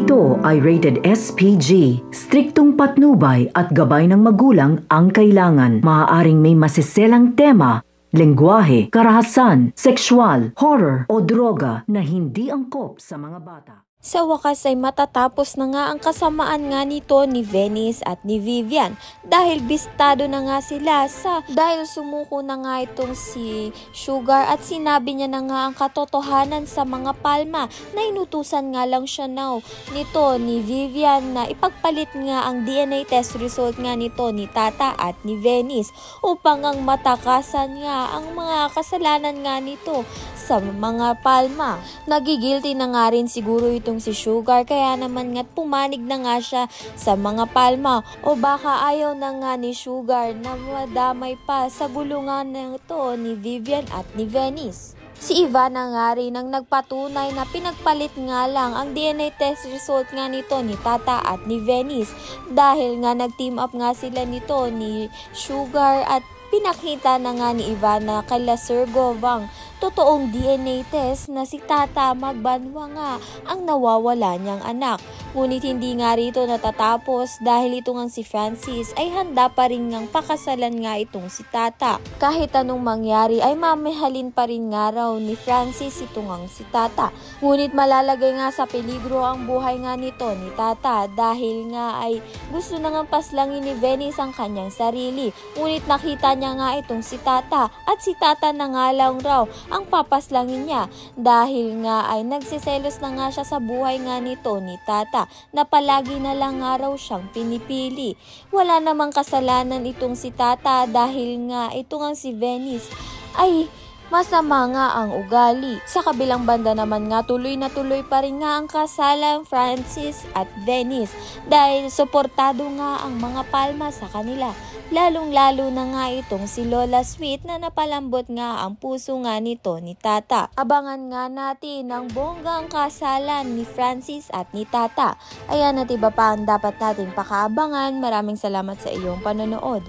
Ito ay rated SPG. Striktong patnubay at gabay ng magulang ang kailangan. Maaaring may masiselang tema, lengguwahe, karahasan, sexual, horror o droga na hindi angkop sa mga bata. Sa wakas ay matatapos na nga ang kasamaan nga nito ni Venice at ni Vivian dahil bistado na nga sila dahil sumuko na nga itong si Sugar at sinabi niya na nga ang katotohanan sa mga palma na inutusan nga lang siya nito ni Vivian na ipagpalit nga ang DNA test result nga nito ni Tata at ni Venice upang ang matakasan nga ang mga kasalanan nga nito sa mga palma. Nagigilty na nga rin siguro itong si Sugar kaya naman nga pumanig na nga siya sa mga palma o baka ayaw na nga ni Sugar na madamay pa sa gulungan nito ni Vivian at ni Venice. Si Ivana nga rin ang nagpatunay na pinagpalit nga lang ang DNA test result nga nito ni Tata at ni Venice dahil nga nag-team up nga sila nito ni Sugar at pinakita na nga ni Ivana kay Sir Govang totoong DNA test na si Tata Magbanwa nga ang nawawala niyang anak. Ngunit hindi nga rito natatapos dahil ito nga si Francis ay handa pa rin ngang pakasalan nga itong si Tata. Kahit anong mangyari ay mamahalin pa rin nga raw ni Francis ito nga si Tata. Ngunit malalagay nga sa peligro ang buhay nga nito ni Tata dahil nga ay gusto na nga paslangin ni Venice ang kanyang sarili. Ngunit nakita niya nga itong si Tata at si Tata na nga lang raw ang papaslangin niya dahil nga ay nagsiselos na nga siya sa buhay nga nito ni Tata na palagi na lang nga raw siyang pinipili. Wala namang kasalanan itong si Tata dahil nga ito nga si Venice ay masama nga ang ugali. Sa kabilang banda naman nga tuloy na tuloy pa rin nga ang kasalang Francis at Venice dahil suportado nga ang mga palma sa kanila. Lalong-lalo na nga itong si Lola Sweet na napalambot nga ang puso nga nito ni Tata. Abangan nga natin ang bonggang kasalan ni Francis at ni Tata. Ayan at iba pa ang dapat natin pakaabangan. Maraming salamat sa iyong panonood.